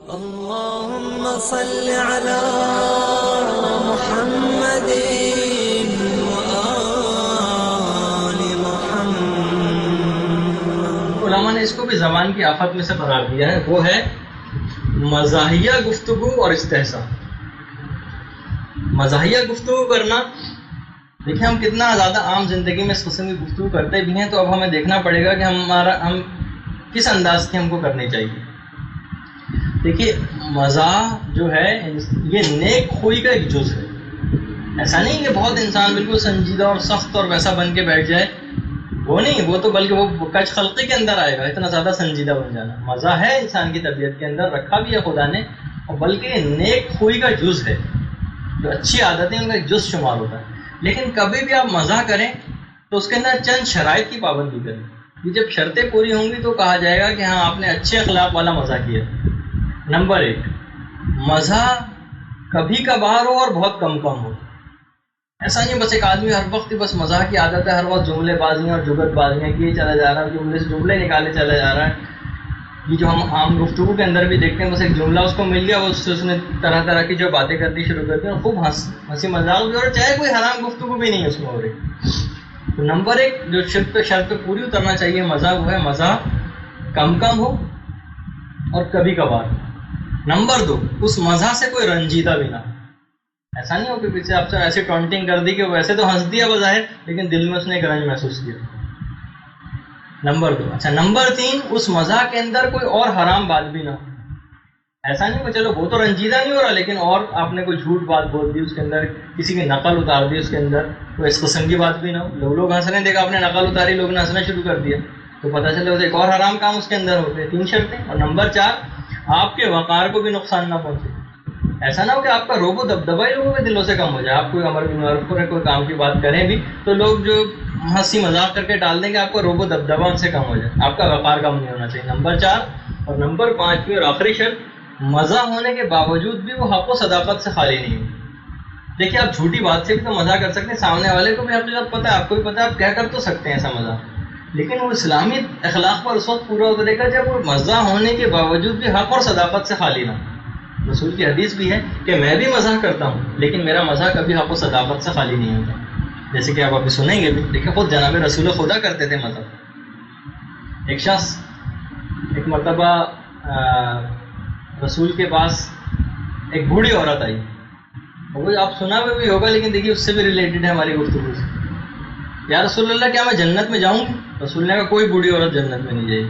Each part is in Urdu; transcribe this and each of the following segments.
اللهم صل على محمد وآل محمد۔ علماء نے اس کو بھی زبان کی آفت میں سے قرار دیا ہے، وہ ہے مزاحیہ گفتگو اور استحسان۔ مزاحیہ گفتگو کرنا، دیکھیں ہم کتنا زیادہ عام زندگی میں اس قسم کی گفتگو کرتے بھی ہیں، تو اب ہمیں دیکھنا پڑے گا کہ ہم کس انداز کی ہم کو کرنی چاہیے۔ دیکھیے مزاح جو ہے یہ نیک خوئی کا ایک جز ہے۔ ایسا نہیں کہ بہت انسان بالکل سنجیدہ اور سخت اور ویسا بن کے بیٹھ جائے، وہ نہیں، وہ تو بلکہ وہ کچ خلقی کے اندر آئے گا، اتنا زیادہ سنجیدہ بن جانا۔ مزاح ہے انسان کی طبیعت کے اندر، رکھا بھی ہے خدا نے، اور بلکہ نیک خوئی کا جز ہے، جو اچھی عادتیں ان کا ایک جز شمار ہوتا ہے۔ لیکن کبھی بھی آپ مزاح کریں تو اس کے اندر چند شرائط کی پابندی کریں، یہ جب شرطیں پوری ہوں گی تو کہا جائے گا کہ ہاں آپ نے اچھے اخلاق والا مزاح کیا۔ نمبر 1، مزاح کبھی کبھار ہو اور بہت کم ہو۔ ایسا نہیں بس ایک آدمی ہر وقت بس مزاح کی عادت ہے، ہر وقت جملے بازیاں اور جگت بازیاں کیے چلا جا رہا ہے، جملے سے جملے نکالے چلا جا رہا ہے۔ یہ جو ہم عام گفتگو کے اندر بھی دیکھتے ہیں، بس ایک جملہ اس کو مل گیا، اس نے طرح طرح کی جو باتیں کرنی شروع کر دی اور خوب ہنسی مذاق بھی، اور چاہے کوئی حرام گفتگو بھی نہیں اس میں ہو رہی۔ تو نمبر 1 جو شرط پہ پوری اترنا چاہیے مزاح، وہ ہے مزاح کم ہو اور کبھی کبھار۔ نمبر 2، اس مزاح سے کوئی رنجیدہ بھی نہ ہو۔ ایسا نہیں ہو کہ پیچھے آپ سے ایسی ٹونٹنگ کر دی کہ ویسے تو ہنس دیا بظاہر، لیکن دل میں اس نے ایک رنج محسوس کیا۔ نمبر 2، اچھا نمبر 3، اس مزاح کے اندر کوئی اور حرام بات بھی نہ ہو۔ ایسا نہیں کہ چلو وہ تو رنجیدہ نہیں ہو رہا، لیکن اور آپ نے کوئی جھوٹ بات بول دی اس کے اندر، کسی کی نقل اتار دی اس کے اندر، کوئی اس قسم کی بات بھی نہ ہو۔ لوگ ہنس رہے ہیں، دیکھا آپ نے نقل اتاری، لوگ نے ہنسنا شروع کر دیا، تو پتہ چلے ایک اور حرام کام اس کے اندر ہوتے ہیں۔ 3 شرطیں۔ اور نمبر 4، آپ کے وقار کو بھی نقصان نہ پہنچے۔ ایسا نہ ہو کہ آپ کا روب و دبدبہ ہی لوگوں کے دلوں سے کم ہو جائے۔ آپ کوئی امر بالمعروف کریں، کوئی کام کی بات کریں بھی، تو لوگ جو ہنسی مذاق کر کے ڈال دیں گے، آپ کا روب و دبدبہ ان سے کم ہو جائے، آپ کا وقار کم نہیں ہونا چاہیے۔ نمبر 4 اور نمبر 5 اور آخری شرط، مزاح ہونے کے باوجود بھی وہ حق و صداقت سے خالی نہیں ہو۔ دیکھیے آپ جھوٹی بات سے بھی تو مزاح کر سکتے ہیں، سامنے والے کو بھی حقیقت پتہ ہے، آپ کو بھی پتہ ہے، آپ کیا کر تو سکتے ہیں ایسا مزاح، لیکن وہ اسلامی اخلاق پر اس وقت پورا اترے گا جب وہ مزاح ہونے کے باوجود بھی حق اور صداقت سے خالی نہ ہو۔ رسول کی حدیث بھی ہے کہ میں بھی مزاح کرتا ہوں، لیکن میرا مزاح کبھی حق و صداقت سے خالی نہیں ہوتا، جیسے کہ آپ ابھی سنیں گے بھی۔ دیکھیں خود جناب رسول خدا کرتے تھے مزاح۔ ایک شخص ایک مرتبہ رسول کے پاس ایک بوڑھی عورت آئی، وہ آپ سنا بھی ہوگا، لیکن دیکھیے اس سے بھی ریلیٹڈ ہے ہماری گفتگو سے۔ یا رسول اللہ کیا میں جنت میں جاؤں گی؟ رسول نے کہا کوئی بوڑھی عورت جنت میں نہیں جائے گی۔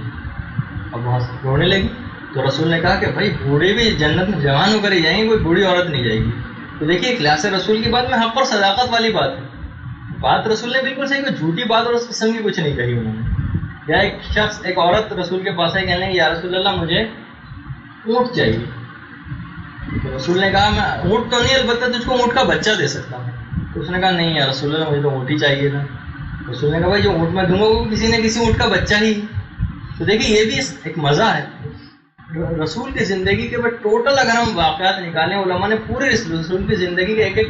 اب وہاں سے رونے لگی، تو رسول نے کہا کہ بھائی بوڑھے بھی جنت میں جوان ہو کر ہی جائیں گے، کوئی بوڑھی عورت نہیں جائے گی۔ تو دیکھیے اخلاص رسول کی بات میں حق اور صداقت والی بات ہے، بات رسول نے بالکل صحیح، کوئی جھوٹی بات اور اس قسم کی کچھ نہیں کہی انہوں نے۔ یا ایک عورت رسول کے پاس آئی، کہنے لگی یا رسول اللہ مجھے اونٹ چاہیے۔ تو رسول نے کہا میں اونٹ تو نہیں، البتہ تجھ کو اونٹ کا بچہ دے سکتا ہوں۔ تو اس نے کہا نہیں یا رسول اللہ مجھے تو اونٹ ہی چاہیے تھا۔ رسول نے کہا بھائی جو اونٹ میں دوں گا وہ کسی نہ کسی اونٹ کا بچہ ہی۔ تو دیکھیے یہ بھی ایک مزہ ہے رسول کی زندگی کے، بٹ ٹوٹل اگر ہم واقعات نکالیں، علماء نے پورے رسول کی زندگی کے ایک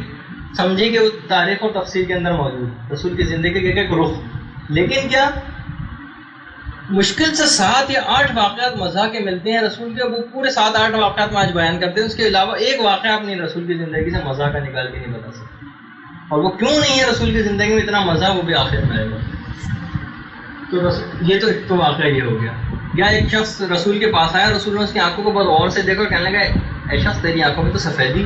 سمجھے کہ وہ تاریخ اور تفسیر کے اندر موجود ہے، رسول کی زندگی کے ایک رخ، لیکن کیا مشکل سے 7 یا 8 واقعات مزاح کے ملتے ہیں رسول کے، وہ پورے 7-8 واقعات میں آج بیان کرتے ہیں، اس کے علاوہ ایک واقعہ اپنی رسول کی زندگی سے مزاح کا نکال کے نہیں بتا سکتے۔ اور وہ کیوں نہیں ہے رسول کی زندگی میں اتنا مزہ، وہ بھی آخر میں آئے گا۔ تو یہ تو ایک تو واقعہ یہ ہو گیا۔ یا ایک شخص رسول کے پاس آیا، رسول نے اس کی آنکھوں کو بہت غور سے دیکھا اور کہنے لگا اے شخص تیری آنکھوں میں تو سفیدی۔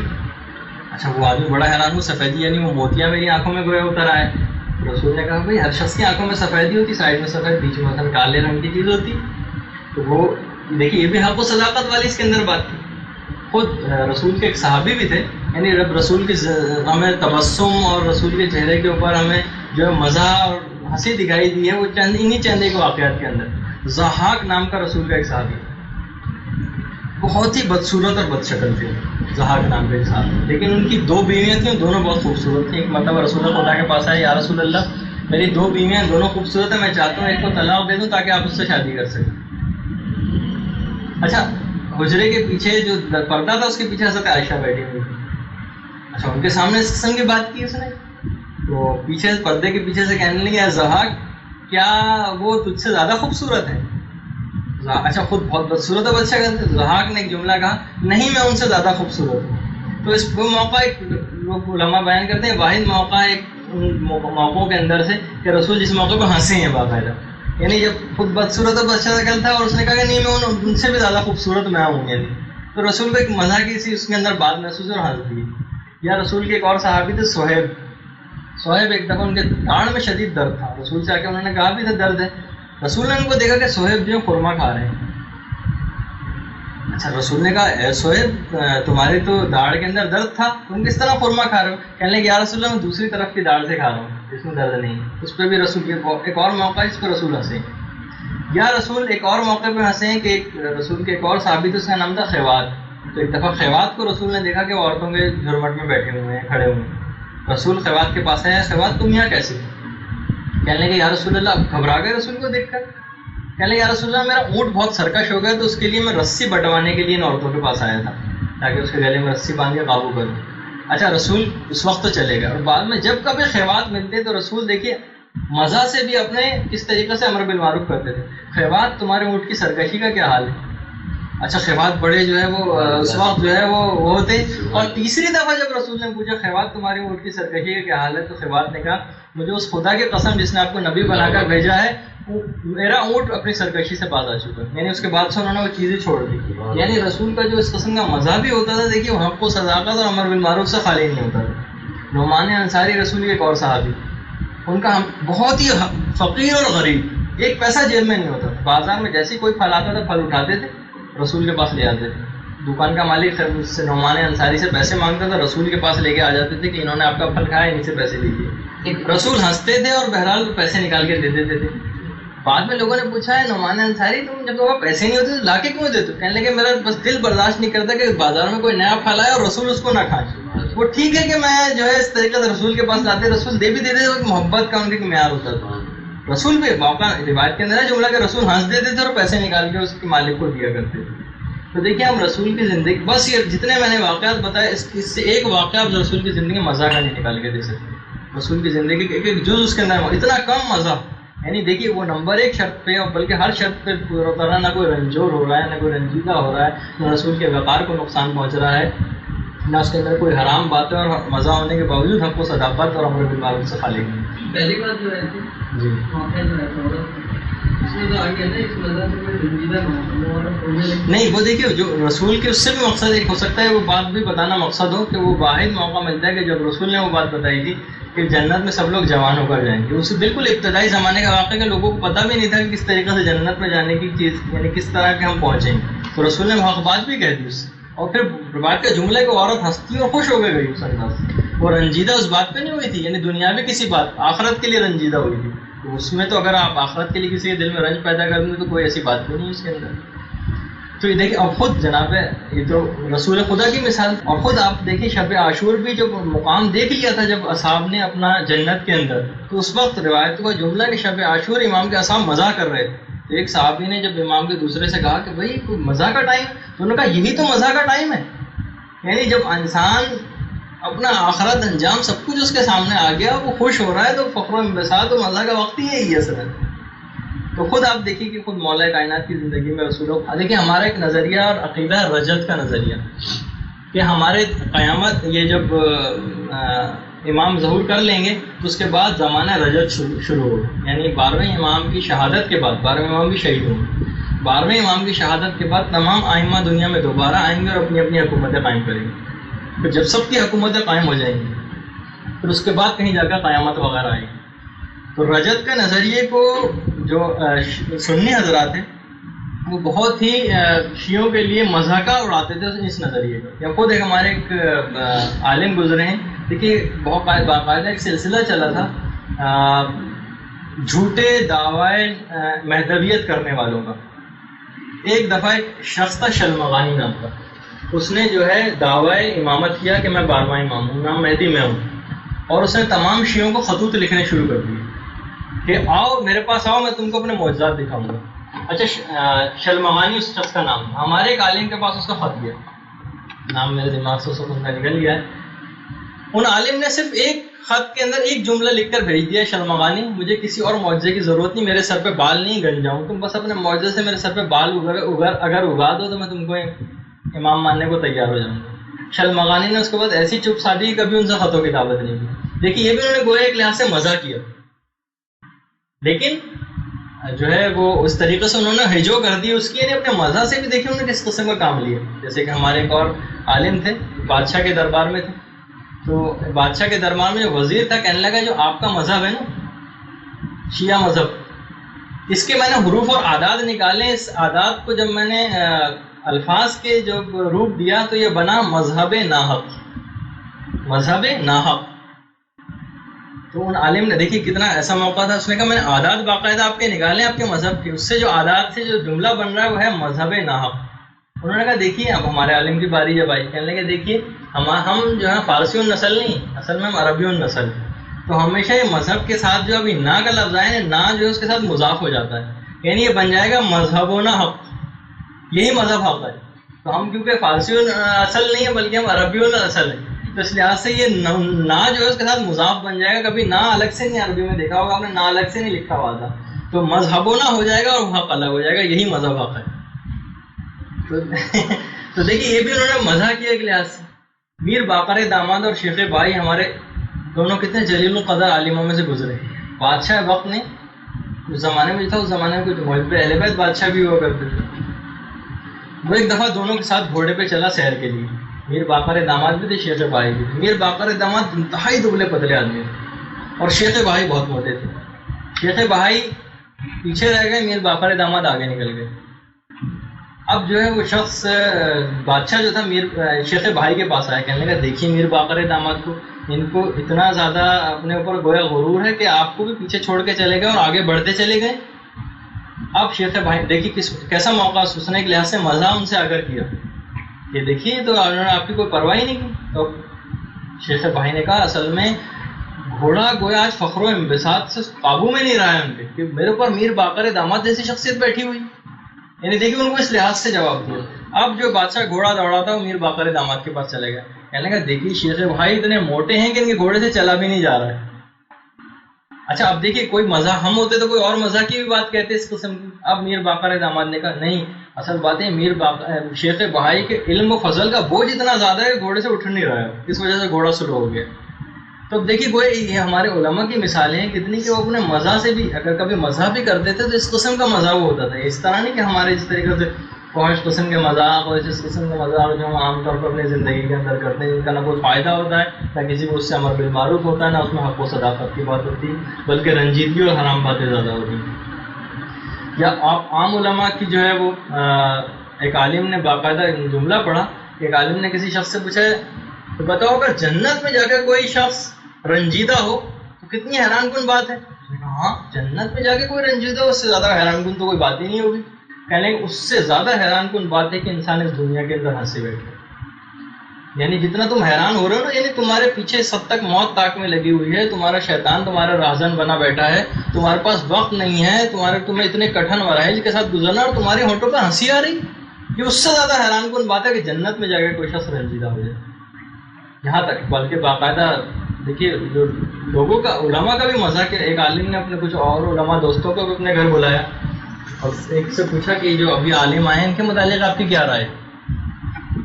اچھا وہ آدمی بڑا حیران ہوا، سفیدی یعنی وہ موتیاں میری آنکھوں میں گویا اتر آئے۔ رسول نے کہا بھائی ہر شخص کی آنکھوں میں سفیدی ہوتی، سائڈ میں سفید، بیچ میں مثلا کالے رنگ کی چیز ہوتی۔ تو وہ دیکھیے یہ بھی حق و صداقت والی اس کے اندر بات تھی۔ خود رسول کے ایک صحابی بھی تھے، یعنی رب رسول کی ہمیں تبسم اور رسول کے چہرے کے اوپر ہمیں جو مزاح اور ہنسی دکھائی دی ہے وہ انہی چند ایک واقعات کے اندر۔ ضحاک نام کا رسول کا ایک صحابی، بہت ہی بدصورت اور بد شکل تھے ضحاک نام کا ایک صحابی، لیکن ان کی 2 بیویاں تھیں، دونوں بہت خوبصورت تھیں۔ ایک مرتبہ رسول خدا کے پاس آئے، یا رسول اللہ میری 2 بیویاں دونوں خوبصورت ہیں، میں چاہتا ہوں ایک کو طلاق دے دوں تاکہ آپ اس سے شادی کر سکیں۔ اچھا حجرے کے پیچھے جو پردہ تھا اس کے پیچھے حضرت عائشہ بیٹھی ہوئی تھی۔ اچھا ان کے سامنے اس قسم کی بات کی اس نے، تو پیچھے پردے کے پیچھے سے کہنے لگے ضحاک کیا وہ تجھ سے زیادہ خوبصورت ہے؟ اچھا خود بہت بدصورت ہے بادشاہ کہتے ہیں. ضحاک نے ایک جملہ کہا نہیں میں ان سے زیادہ خوبصورت ہوں. تو اس وہ موقع ایک لوگ علماء بیان کرتے ہیں واحد موقع ایک ان موقعوں کے اندر سے کہ رسول جس موقع پہ ہنسے ہیں باقاعدہ, یعنی جب خود بدصورت و بادشاہ کا کہتا ہے اور اس نے کہا کہ نہیں میں ان سے بھی زیادہ خوبصورت میں ہوں, یعنی تو رسول کو ایک مزہ کی سی اس کے اندر بات محسوس اور ہنس دی. یا رسول کے ایک اور صحابی تھے صہیب ایک دفعہ ان کے داڑھ میں شدید درد تھا, رسول سے آ کے انہوں نے کہا بھی تھا درد ہے. رسول نے ان کو دیکھا کہ صہیب جو خورما کھا رہے ہیں. اچھا رسول نے کہا اے صہیب تمہاری تو داڑھ کے اندر درد تھا, تم کس طرح خورما کھا رہے ہو؟ کہنے لگے یا رسول اللہ میں دوسری طرف کی داڑھ سے کھا رہا ہوں جس میں درد نہیں. اس پہ بھی رسول کے ایک اور موقع اس پہ رسول ہنسے. یا رسول ایک اور موقع پہ ہنسے ہیں کہ ایک رسول کے ایک اور صحابی تھے اس کا نام تھا خیوات. تو ایک دفعہ خیوات کو رسول نے دیکھا کہ وہ عورتوں کے جھرمٹ میں بیٹھے ہوئے ہیں, کھڑے ہوئے ہیں. رسول خیوات کے پاس آیا, خیوات تم یہاں کیسے؟ کہنے لگے یا رسول اللہ, گھبرا گئے رسول کو دیکھ کر. کہنے لگے یا رسول اللہ میرا اونٹ بہت سرکش ہو گیا تو اس کے لیے میں رسی بٹوانے کے لیے ان عورتوں کے پاس آیا تھا تاکہ اس کے گلے میں رسی باندھ کے قابو کروں. اچھا رسول اس وقت تو چلے گئے, اور بعد میں جب کبھی خیوات ملتے تو رسول دیکھیے مزہ سے بھی اپنے کس طریقے سے امر بالمعروف کرتے تھے. خیوات تمہارے اونٹ کی سرکشی کا کیا حال ہے؟ اچھا خیوات بڑے جو ہے وہ اس وقت جو ہے وہ تھے. اور تیسری دفعہ جب رسول نے پوچھا خیوات تمہاری اونٹ کی سرکشی کا کیا حال ہے, تو خیوات نے کہا مجھے اس خدا کی قسم جس نے آپ کو نبی بنا کر بھیجا ہے میرا اونٹ اپنی سرکشی سے باز آ چکا. یعنی اس کے بعد سے انہوں نے وہ چیزیں چھوڑ دی. یعنی رسول کا جو اس قسم کا مزہ بھی ہوتا تھا دیکھیے وہ حق و صداقت اور امر بالمعروف سے خالی نہیں ہوتا تھا. نعمان انصاری رسول کے ایک اور صحابی, ان کا بہت ہی فقیر اور غریب, ایک پیسہ جیب میں نہیں ہوتا. بازار میں جیسے کوئی پھل آتا تھا پھل اٹھاتے تھے رسول کے پاس لے آتے تھے. دکان کا مالک سے نعمان انصاری سے پیسے مانگتا تھا, رسول کے پاس لے کے آ جاتے تھے کہ انہوں نے آپ کا پھل کھایا انہیں سے پیسے لیجیے. رسول ہنستے تھے اور بہرحال پیسے نکال کے دے دیتے تھے. بعد میں لوگوں نے پوچھا ہے نعمان انصاری تم جب تمہیں پیسے نہیں ہوتے تو لا کے کیوں دیتے؟ کہنے لگے میرا بس دل برداشت نہیں کرتا کہ بازار میں کوئی نیا پھل آئے اور رسول اس کو نہ کھائے. وہ ٹھیک ہے کہ میں جو ہے اس طریقے سے رسول کے پاس لاتے, رسول دے بھی دیتے تھے, محبت کا ان کے معیار ہوتا تھا. رسول بھی موقع روایت کے اندر ہے جملہ کہ رسول ہنس دیتے تھے اور پیسے نکال کے اس کے مالک کو دیا کرتے تھے. تو دیکھیے ہم رسول کی زندگی, بس یہ جتنے میں نے واقعات بتائے اس سے ایک واقعہ آپ رسول کی زندگی میں مزہ کا نہیں نکال کے دے سکتے. رسول کی زندگی کے ایک جز اس کے اندر اتنا کم مزہ, یعنی دیکھیے وہ نمبر ایک شرط پہ, اور بلکہ ہر شرط پہ پورا اترنا, نہ کوئی رنجور ہو رہا ہے نہ کوئی رنجیدہ ہو رہا ہے, نہ رسول کے وقار کو نقصان پہنچ رہا ہے, نہ اس کے اندر کوئی حرام بات ہے, اور مزہ ہونے کے باوجود حق و صداقت اور امر بالمعروف سے خالی نہیں. پہلی بات جو ہے جی نہیں, وہ دیکھیے جو رسول کے اس سے بھی مقصد ایک ہو سکتا ہے, وہ بات بھی بتانا مقصد ہو کہ وہ واحد موقع ملتا ہے کہ جب رسول نے وہ بات بتائی تھی کہ جنت میں سب لوگ جوان ہو کر جائیں گے. اس بالکل ابتدائی زمانے کا واقعہ کہ لوگوں کو پتہ بھی نہیں تھا کہ کس طریقے سے جنت میں جانے کی چیز, یعنی کس طرح کے ہم پہنچیں گے. تو رسول نے حق بات بھی کہہ دی اس سے, اور پھر بات کا جملے کو عورت ہنستی اور خوش ہو گئی اس انداز سے. وہ رنجیدہ اس بات پہ نہیں ہوئی تھی, یعنی دنیاوی کسی بات, آخرت کے لیے رنجیدہ ہوئی تھی. تو اس میں تو اگر آپ آخرت کے لیے کسی کے دل میں رنج پیدا کر دیں تو کوئی ایسی بات بھی نہیں ہے اس کے اندر. تو یہ دیکھیں اب خود جناب یہ تو رسول خدا کی مثال, اور خود آپ دیکھیں شب عاشور بھی جب مقام دیکھ لیا تھا جب اصحاب نے اپنا جنت کے اندر, تو اس وقت روایت کا جملہ کہ شب عاشور امام کے اصحاب مزہ کر رہے تھے. تو ایک صحابی نے جب امام کے دوسرے سے کہا کہ بھائی کوئی مزہ کا ٹائم, تو انہوں نے کہا یہی تو مزہ کا ٹائم ہے. یعنی جب انسان اپنا آخرت انجام سب کچھ اس کے سامنے آ گیا, وہ خوش ہو رہا ہے, تو فخر و انبساط و مزہ کا وقت ہی یہی ہے سر. تو خود آپ دیکھیے کہ خود مولا کائنات کی زندگی میں رسولوں, دیکھیے ہمارا ایک نظریہ اور عقیدہ رجت کا نظریہ کہ ہمارے قیامت یہ جب امام ظہور کر لیں گے تو اس کے بعد زمانہ رجت شروع ہو, یعنی 12ویں امام کی شہادت کے بعد, 12ویں امام بھی شہید ہوں, 12ویں امام کی شہادت کے بعد تمام ائمہ دنیا میں دوبارہ آئیں گے اور اپنی اپنی حکومتیں قائم کریں گے. پھر جب سب کی حکومتیں قائم ہو جائیں گی پھر اس کے بعد کہیں جا کر قیامت وغیرہ آئیں گی. تو رجت کے نظریے کو جو سنی حضرات ہیں وہ بہت ہی شیعوں کے لیے مذاقہ اڑاتے تھے اس نظریے کا. یا خود ایک ہمارے ایک عالم گزرے ہیں, دیکھیے بہت باقاعدہ ایک سلسلہ چلا تھا جھوٹے دعوی مہدویت کرنے والوں کا. ایک دفعہ ایک شخص تھا شلمغانی نام کا, اس نے جو ہے دعوی امامت کیا کہ میں 12واں امام ہوں, نام مہدی میں ہوں, اور اس نے تمام شیعوں کو خطوط لکھنے شروع کر دیے کہ آؤ میرے پاس آؤ, میں تم کو اپنے معجزات دکھاؤں گا. اچھا شلمغانی اس شخص کا نام تھا. ہمارے ایک عالم کے پاس اس کا خط گیا, نام میرے دماغ سے نکل گیا ہے. ان عالم نے صرف ایک خط کے اندر ایک جملہ لکھ کر بھیج دیا, شلمغانی مجھے کسی اور معجزے کی ضرورت نہیں, میرے سر پہ بال نہیں گن جاؤں, تم بس اپنے معجزے سے میرے سر پہ بال اگر اگا دو تو میں تم کو امام ماننے کو تیار ہو جاؤں گا. شلمغانی نے اس کے بعد ایسی چپ سادھی, کبھی ان سے خطوں کی دعوت نہیں کی. دیکھیے یہ بھی انہوں نے گویا ایک لحاظ سے مزہ کیا, لیکن جو ہے وہ اس طریقے سے انہوں نے ہجو کر دی اس کی, یعنی اپنے مزہ سے بھی دیکھیے انہوں نے کس قسم کا کام لیا. جیسے کہ ہمارے ایک اور عالم تھے, بادشاہ کے دربار میں تھے, تو بادشاہ کے دربار میں جو وزیر تھا کہنے لگا جو آپ کا مذہب ہے نا شیعہ مذہب, اس کے میں نے حروف اور اعداد نکالے, اس اعداد کو جب میں نے الفاظ کے جو روپ دیا تو یہ بنا مذہب ناحق, مذہب ناحق. تو ان عالم نے دیکھیے کتنا ایسا موقع تھا, اس نے کہا میں نے اعداد باقاعدہ آپ کے نکالے آپ کے مذہب کے, اس سے جو اعداد سے جو جملہ بن رہا ہے وہ ہے مذہب ناحق. انہوں نے کہا دیکھیے اب ہمارے عالم کی باری ہے بھائی, کہنے لگے دیکھیے ہم جو ہے فارسی النسل نہیں, اصل میں ہم عربی النسل, تو ہمیشہ یہ مذہب کے ساتھ جو ابھی نا کا لفظ آئے نا جو ہے اس کے ساتھ مضاف ہو جاتا ہے, یعنی یہ بن جائے گا مذہب و نہ حق, یہی مذہب حق ہے. تو ہم کیونکہ فارسی اصل نہیں ہے بلکہ ہم عربی الاصل ہیں, تو اس لحاظ سے یہ نا جو ہے اس کے ساتھ مضاف بن جائے گا. کبھی نا الگ سے نہیں عربی میں دیکھا ہوگا آپ نے, نا الگ سے نہیں لکھا ہوا تھا, تو مذہب و نہ ہو جائے گا اور حق الگ ہو جائے گا, یہی مذہب حق ہے. تو دیکھیے یہ بھی انہوں نے مزہ کیا ایک لحاظ سے. میر باقر داماد اور شیخ بھائی ہمارے دونوں کتنے جلیل القدر عالموں میں سے گزرے. بادشاہ وقت نے اس زمانے میں جو تھا, اس زمانے میں کچھ محب اہل بیت بادشاہ بھی ہوا کرتے تھے, وہ ایک دفعہ دونوں کے ساتھ گھوڑے پہ چلا سیر کے لیے. میر باقر داماد بھی تھے, شیخ بھائی بھی تھے. میر باقر داماد انتہائی دبلے پتلے آدمی تھے اور شیخ بھائی بہت موٹے تھے. شیخ بھائی پیچھے رہ گئے, میر باقر داماد آگے نکل گئے. اب جو ہے وہ شخص بادشاہ جو تھا شیخ بھائی کے پاس آیا, کہنے لگا دیکھیے میر باقر داماد کو, ان کو اتنا زیادہ اپنے اوپر گویا غرور ہے کہ آپ کو بھی پیچھے چھوڑ کے چلے گئے اور آگے بڑھتے چلے گئے. اب شیخ بھائی دیکھیے کیسا موقع اس نے ایک لحاظ سے مزہ ان سے اگر کیا کہ دیکھیے تو انہوں نے آپ کی کوئی پرواہ ہی نہیں کی. تو شیخ بھائی نے کہا اصل میں گھوڑا گویا آج فخر و انبساط سے قابو میں نہیں رہا ہے ان کے, کہ میرے اوپر میر باقر داماد جیسی شخصیت بیٹھی ہوئی. یعنی دیکھیے ان کو اس لحاظ سے جواب دیا. اب جو بادشاہ گھوڑا دوڑا تھا وہ میر باقر داماد کے پاس چلے گیا, کہنے لگا دیکھیے شیخ بھائی اتنے موٹے ہیں کہ ان کے گھوڑے سے چلا بھی نہیں جا رہا ہے. اچھا اب دیکھیے کوئی مزہ ہم ہوتے تو کوئی اور مزہ کی بھی بات کہتے اس قسم کی. اب میر باقر داماد نے کہا نہیں, اصل بات ہے شیخ بھائی کے علم و فضل کا بوجھ اتنا زیادہ ہے کہ گھوڑے سے اٹھ نہیں رہا ہے, اس وجہ سے گھوڑا سلو ہو گیا. تو اب دیکھیے گویا یہ ہمارے علماء کی مثالیں ہیں کتنی کہ وہ اپنے مزہ سے بھی اگر کبھی مزہ بھی کرتے تھے تو اس قسم کا مزہ وہ ہوتا تھا. اس طرح نہیں کہ ہمارے اس طریقے سے پانچ قسم کے مذاق اور اس قسم کے مذاق جو ہم عام طور پر اپنی زندگی کے اندر کرتے ہیں, جن کا نہ کوئی فائدہ ہوتا ہے نہ کسی کو اس سے امر بالمعروف ہوتا ہے, نہ اس میں حق و صداقت کی بات ہوتی ہے, بلکہ رنجیدگی اور حرام باتیں زیادہ ہوتی ہیں. یا آپ عام علماء کی جو ہے وہ ایک عالم نے باقاعدہ جملہ پڑھا, ایک عالم نے کسی شخص سے پوچھا تو بتاؤ اگر جنت میں جا کے کوئی شخص رنجیدہ ہو تو کتنی حیران کن بات ہے. ہاں جنت میں جا کے کوئی رنجیدہ ہو, اس سے زیادہ حیران کن تو کوئی بات ہی نہیں ہوگی. کہنے کہ اس سے زیادہ حیران کن بات ہے کہ انسان اس دنیا کے اندر ہنسے بیٹھے. یعنی جتنا تم حیران ہو رہے ہو نا, یعنی تمہارے پیچھے سب تک موت طاق میں لگی ہوئی ہے, تمہارا شیطان تمہارا راہزن بنا بیٹھا ہے, تمہارے پاس وقت نہیں ہے, تمہیں اتنے کٹھن مراحل کے ساتھ گزرنا اور تمہارے ہونٹوں پہ ہنسی آ رہی, یہ اس سے زیادہ حیران کن بات ہے کہ جنت میں جا کے کوئی شخص رنجیدہ ہو جائے. یہاں تک بلکہ باقاعدہ دیکھیے جو لوگوں کا علماء کا بھی مزہ کیا. ایک عالم نے اپنے کچھ اور علماء دوستوں کو بھی اپنے گھر بلایا اور ایک سے پوچھا کہ جو ابھی عالم آئے ہیں ان کے متعلق آپ کی کیا رائے.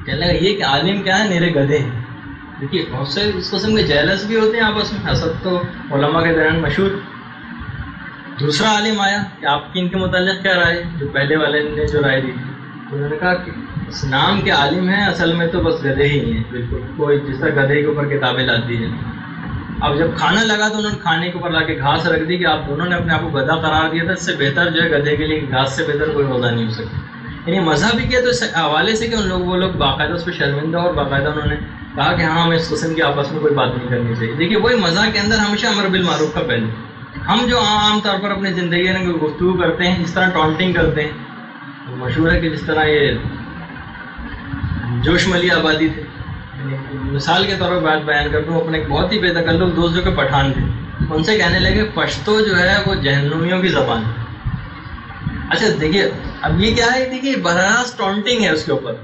کہنے لگا یہ کہ عالم کیا ہے, میرے گدھے ہیں. دیکھیے بہت سے اس قسم کے جیلس بھی ہوتے ہیں آپس میں, حسد تو علماء کے درمیان مشہور. دوسرا عالم آیا کہ آپ کی ان کے متعلق کیا رائے, جو پہلے والے نے جو رائے دی تھی. انہوں نے کہا کہ اس نام کے عالم ہیں, اصل میں تو بس گدھے ہی ہیں, بالکل کوئی جس طرح گدھے کے اوپر کتابیں لاتی ہیں. اب جب کھانا لگا تو انہوں نے کھانے کے اوپر لا کے گھاس رکھ دی کہ آپ دونوں نے اپنے آپ کو گدھا قرار دیا تھا, اس سے بہتر جو ہے گدھے کے لیے گھاس سے بہتر کوئی روزہ نہیں ہو سکتا. یعنی مزہ بھی کیا تو اس حوالے سے کہ وہ لوگ باقاعدہ اس پہ شرمندہ اور باقاعدہ انہوں نے کہا کہ ہاں ہمیں اس قسم کی آپس میں کوئی بات نہیں کرنی چاہیے. دیکھیے وہی مزہ کے اندر ہمیشہ امر بالمعروف کا پہلو. ہم جو عام طور پر اپنی زندگی میں گفتگو کرتے ہیں, جس طرح ٹانٹنگ کرتے ہیں, مشہور ہے کہ جس طرح یہ جوش ملی آبادی تھے. مثال کے طور پر بات بیان کرتا ہوں, اپنے ایک بہت ہی بے تکلف دوست جو کہ پٹھان تھے, ان سے کہنے لگے پشتو جو ہے وہ جہنمیوں کی زبان ہے. اچھا دیکھیے اب یہ کیا ہے, دیکھیے براہ راست ٹانٹنگ ہے اس کے اوپر.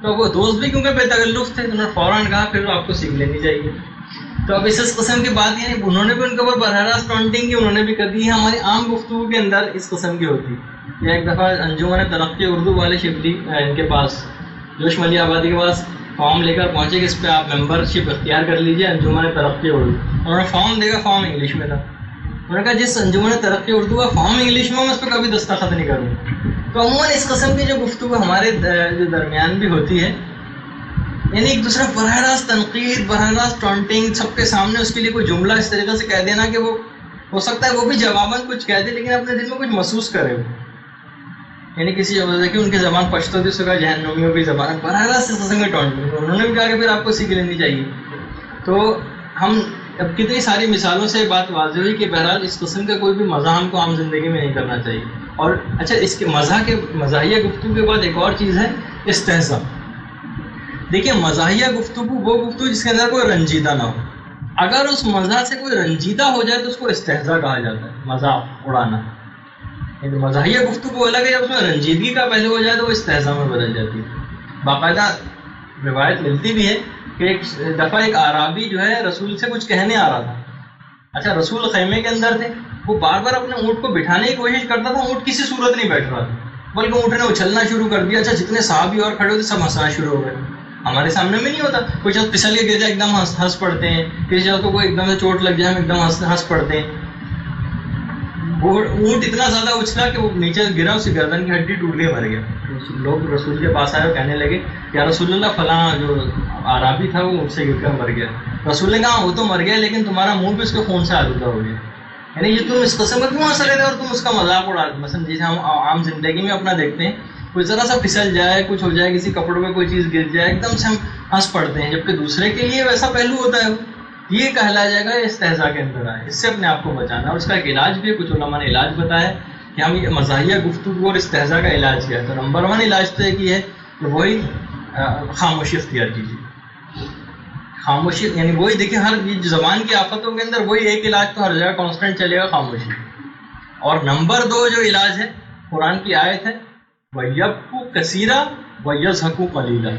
تو وہ دوست بھی کیونکہ بے تکلف تھے, انہوں نے فوراً کہا پھر آپ کو سیکھ لینی چاہیے. تو اب اس قسم کی بات یعنی انہوں نے بھی ان کے اوپر براہ راست ٹونٹنگ کی انہوں نے بھی کر دی ہے. ہماری عام گفتگو کے اندر اس قسم کی ہوتی ہے. یا ایک دفعہ انجمن ترقی اردو والے شبلی ان کے پاس جوش ملی آبادی کے پاس فارم لے کر پہنچے کہ اس پہ آپ ممبر شپ اختیار کر لیجیے انجمن ترقی اردو. انہوں نے فارم دے گا, فارم انگلش میں تھا. انہوں نے کہا جس انجمن ترقی اردو کا فارم انگلش میں اس پہ کبھی دستخط نہیں کروں. تو عموماً اس قسم کی جو گفتگو ہمارے جو درمیان بھی ہوتی ہے یعنی ایک دوسرا براہ راست تنقید, براہ راست ٹونٹنگ, سب کے سامنے اس کے لیے کوئی جملہ اس طریقے سے کہہ دینا کہ وہ ہو سکتا ہے وہ بھی جواباً کچھ کہہ دے لیکن اپنے دل میں کچھ محسوس کرے وہ. یعنی کسی وجہ کہ ان کی زبان پشتو تھی, اس کا جہنمیوں کی زبان براہ راست اس قسم کے ٹونٹنگ. انہوں نے بھی کہا کہ پھر آپ کو سیکھ لینی چاہیے. تو ہم اب کتنی ساری مثالوں سے بات واضح ہوئی کہ بہرحال اس قسم کا کوئی بھی مزاح ہم کو عام زندگی میں نہیں کرنا چاہیے. اور اچھا اس کے مزاحیہ گفتگو کے بعد ایک اور چیز ہے استہزاء. دیکھیے مزاحیہ گفتگو وہ گفتگو جس کے اندر کوئی رنجیدہ نہ ہو. اگر اس مزاح سے کوئی رنجیدہ ہو جائے تو اس کو استہزاء کہا جاتا ہے, مذاق اڑانا. یعنی مزاحیہ گفتگو الگ ہے, جب اس میں رنجیدگی کا پہلو ہو جائے تو وہ استہزاء میں بدل جاتی ہے. باقاعدہ روایت ملتی بھی ہے کہ ایک دفعہ ایک اعرابی جو ہے رسول سے کچھ کہنے آ رہا تھا. اچھا رسول خیمے کے اندر تھے, وہ بار بار اپنے اونٹ کو بٹھانے کی کوشش کرتا تھا, اونٹ کسی صورت نہیں بیٹھ رہا تھا بلکہ اونٹ نے اچھلنا شروع کر دیا. اچھا جتنے صحابی اور کھڑے ہوتے سب ہنسنا شروع ہو گئے. ہمارے سامنے میں نہیں ہوتا, کوئی شخص پھسل کے گر جائے ایک دم ہنس پڑتے ہیں, کسی شخص کو کوئی ایک دم سے چوٹ لگ جائے ہم ایک دم ہنس پڑتے ہیں. وہ اونٹ اتنا زیادہ اچھلا کہ وہ نیچے گرا, اس کی گردن کی ہڈی ٹوٹ کے مر گیا. لوگ رسول کے پاس آئے اور کہنے لگے یا رسول اللہ فلاں جو اعرابی تھا وہ اس سے گر کر مر گیا. رسول نے کہا وہ تو مر گیا لیکن تمہارا منہ بھی اس کے خون سے آلودہ ہو گیا. یعنی یہ تم اس قسم کا کیوں ہنس رہے تھے اور تم اس کا مذاق اڑا. مثلا جیسے ہم عام زندگی میں اپنا دیکھتے ہیں, کوئی ذرا سا پھسل جائے, کچھ ہو جائے, کسی کپڑوں میں کوئی چیز گر جائے, ایک دم سے ہم ہنس پڑتے ہیں, جبکہ دوسرے کے لیے ویسا پہلو ہوتا ہے. یہ کہلایا جائے گا یہ استہزاء کے اندر آئے. اس سے اپنے آپ کو بچانا. اور اس کا ایک علاج بھی ہے, کچھ علماء نے علاج بتایا کہ ہم یہ مزاحیہ گفتگو اور استہزاء کا علاج کیا ہے. تو نمبر 1 علاج تو یہ ہے کہ وہی خاموشی اختیار کیجیے. خاموشی یعنی وہی دیکھیے ہر زبان کی آفتوں کے اندر وہی ایک علاج تو ہر جگہ کانسٹنٹ چلے گا, خاموشی. اور نمبر 2 جو علاج ہے قرآن کی آیت ہے وَيَبْكُوا كَثِيرًا وَيَضْحَكُوا قَلِيلًا.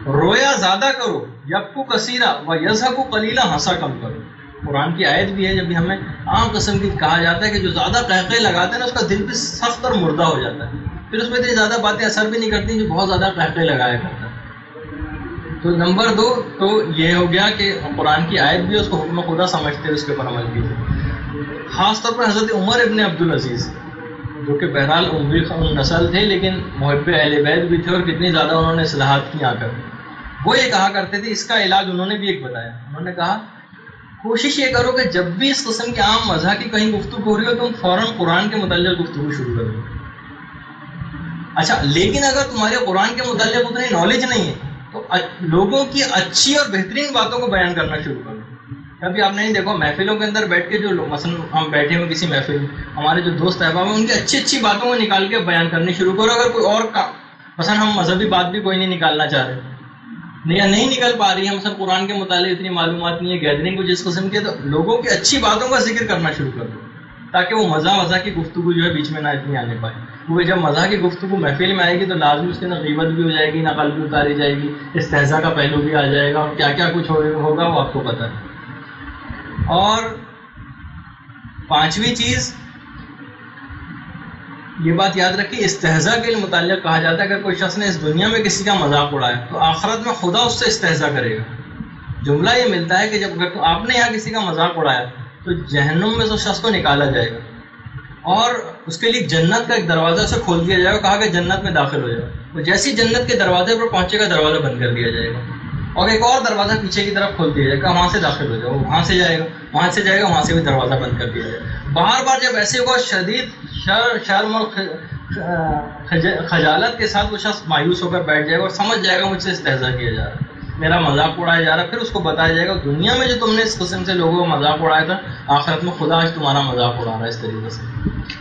رویا زیادہ کرو, یبکو کثیرا و یضحکو قلیلا, ہنسا کم کرو. قرآن کی آیت بھی ہے. جب بھی ہمیں عام قسم کی کہا جاتا ہے کہ جو زیادہ قہقہے لگاتے ہیں نا اس کا دل بھی سخت اور مردہ ہو جاتا ہے, پھر اس میں اتنی زیادہ باتیں اثر بھی نہیں کرتی جو بہت زیادہ قہقہے لگایا کرتا ہے. تو نمبر 2 تو یہ ہو گیا کہ قرآن کی آیت بھی اس کو حکم خدا سمجھتے اس کے اوپر عمل کیجیے. خاص طور پر حضرت عمر ابن عبدالعزیز جو کہ بہرحال اموی نسل تھے لیکن محب اہل بیت بھی تھے اور کتنی زیادہ انہوں نے اصلاحات کی آ کر. وہ یہ کہا کرتے تھے, اس کا علاج انہوں نے بھی ایک بتایا. انہوں نے کہا کوشش یہ کرو کہ جب بھی اس قسم کے عام مزاح کی کہیں گفتگو ہو رہی ہو تم فوراً قرآن کے متعلق گفتگو شروع کرو. اچھا لیکن اگر تمہارے قرآن کے متعلق اتنی نالج نہیں ہے تو لوگوں کی اچھی اور بہترین باتوں کو بیان کرنا شروع کرو. کبھی آپ نے نہیں دیکھو محفلوں کے اندر بیٹھ کے جو لوگ مثلا ہم بیٹھے ہوئے کسی محفل میں, ہمارے جو دوست احباب ہیں ان کی اچھی اچھی باتوں کو نکال کے بیان کرنی شروع کرو. اگر کوئی اور مثلا ہم مذہبی بات بھی کوئی نہیں نکالنا چاہ رہے نہیں نکل پا رہی ہے, مثلا قرآن کے متعلق اتنی معلومات نہیں ہے, گیدرنگ کو جس قسم کی, تو لوگوں کی اچھی باتوں کا ذکر کرنا شروع کر دو تاکہ وہ مزاح کی گفتگو جو ہے بیچ میں نہ اتنی آنے پائے. کیونکہ جب مزاح کی گفتگو محفل میں آئے گی تو لازمی اس کے اندر غیبت بھی ہو جائے گی, نقل بھی اتاری جائے گی, استہزاء کا پہلو بھی آ جائے گا, اور کیا کیا کچھ ہوگا وہ آپ کو پتہ ہے. اور 5ویں چیز یہ بات یاد رکھیے, استہزاء کے متعلق کہا جاتا ہے اگر کوئی شخص نے اس دنیا میں کسی کا مذاق اڑایا تو آخرت میں خدا اس سے استہزاء کرے گا. جملہ یہ ملتا ہے کہ جب اگر آپ نے یہاں کسی کا مذاق اڑایا تو جہنم میں اس شخص کو نکالا جائے گا اور اس کے لیے جنت کا ایک دروازہ سے کھول دیا جائے گا, کہا کہ جنت میں داخل ہو جائے گا. وہ جیسی جنت کے دروازے پر پہنچے گا دروازہ بند کر دیا جائے گا اور ایک اور دروازہ پیچھے کی طرف کھول دیا جائے گا, وہاں سے داخل ہو جائے گا. وہ وہاں سے جائے گا, وہاں سے جائے گا, وہاں سے بھی دروازہ بند کر دیا جائے گا. بار بار جب ایسے ہوگا شدید شرم اور خجالت کے ساتھ وہ شخص مایوس ہو کر بیٹھ جائے گا اور سمجھ جائے گا مجھ سے استہزاء کیا جا رہا ہے, میرا مذاق اڑایا جا رہا ہے. پھر اس کو بتایا جائے گا دنیا میں جو تم نے اس قسم سے لوگوں کا مذاق اڑایا تھا آخرت میں خدا آج تمہارا مذاق اڑا رہا ہے اس طریقے سے.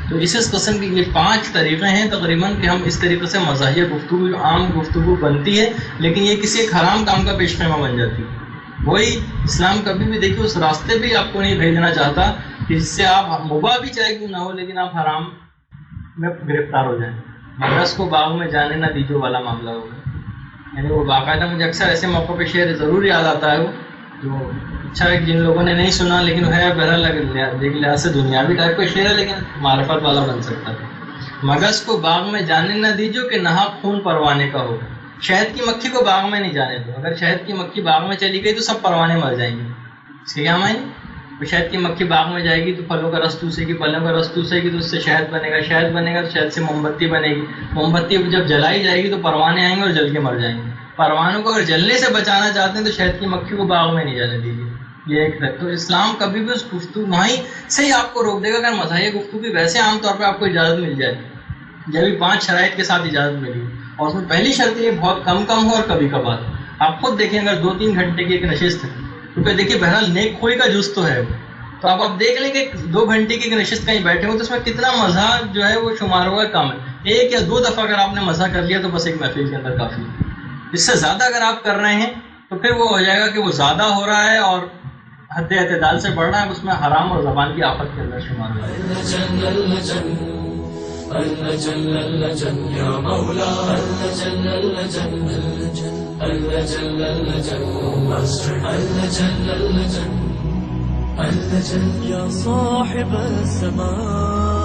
تو اس قسم کی یہ 5 طریقے ہیں تقریباً کہ ہم اس طریقے سے مزاحیہ گفتگو عام گفتگو بنتی ہے لیکن یہ کسی ایک حرام کام کا پیش خیمہ بن جاتی ہے. وہی اسلام کبھی بھی دیکھیے اس راستے پہ آپ کو نہیں بھیجنا چاہتا کہ جس سے آپ مباح بھی چاہے کیوں نہ ہو لیکن آپ حرام میں گرفتار ہو جائیں. مدرس کو باغ میں جانے نہ دیجو والا معاملہ ہوگا. یعنی وہ باقاعدہ مجھے اکثر ایسے موقع پہ شعر ضرور یاد آتا ہے وہ جو اچھا ہے جن لوگوں نے نہیں سنا لیکن ہے بہرحال ایک لحاظ سے دنیاوی ٹائپ کا شعر ہے لیکن معرفت والا بن سکتا ہے. مگس کو باغ میں جانے نہ دیجو کہ نہا خون پروانے کا ہو. شہد کی مکھی کو باغ میں نہیں جانے دو. اگر شہد کی مکھی باغ میں چلی گئی تو سب پروانے مر جائیں گے. اس کے کیا معنی؟ شہد کی مکھی باغ میں جائے گی تو پھلوں کا رس چوسے گی, پھلوں کا رس چوسے گی تو اس سے شہد بنے گا, شہد بنے گا تو شہد سے موم بتی بنے گی, موم بتی جب جلائی جائے گی تو پروانے آئیں گے اور جل کے مر جائیں گے. پروانوں کو اگر جلنے سے بچانا چاہتے ہیں تو شہد کی مکھی کو باغ میں نہیں جانے دیجیے. یہ ایک ہے. تو اسلام کبھی بھی اس گفتگو وہیں سے ہی آپ کو روک دے گا. اگر مذاہب گفتگو کی ویسے عام طور پہ آپ کو اجازت مل جائے, جب بھی 5 شرائط کے ساتھ اجازت ملی اور اس میں پہلی شرط یہ بہت کم ہو اور کبھی کبھار. آپ خود دیکھیں اگر 2-3 گھنٹے کی ایک نشست ہے کیونکہ دیکھیے بہرحال نیک خوئی کا جز تو ہے, تو آپ دیکھ لیں کہ 2 گھنٹے کی ایک نشست کہیں بیٹھے ہو تو اس میں کتنا مزہ جو ہے وہ شمار ہوگا کم ہے. 1 یا 2 دفعہ اگر آپ نے مزہ کر لیا تو بس ایک محفل کے اندر کافی ہے. اس سے زیادہ اگر آپ کر رہے ہیں تو پھر وہ ہو جائے گا کہ وہ زیادہ ہو رہا ہے اور حد اعتدال سے بڑھ رہا ہے, اس میں حرام اور زبان کی آفت کے اندر شمار ہو جائے يا صاحب الزمان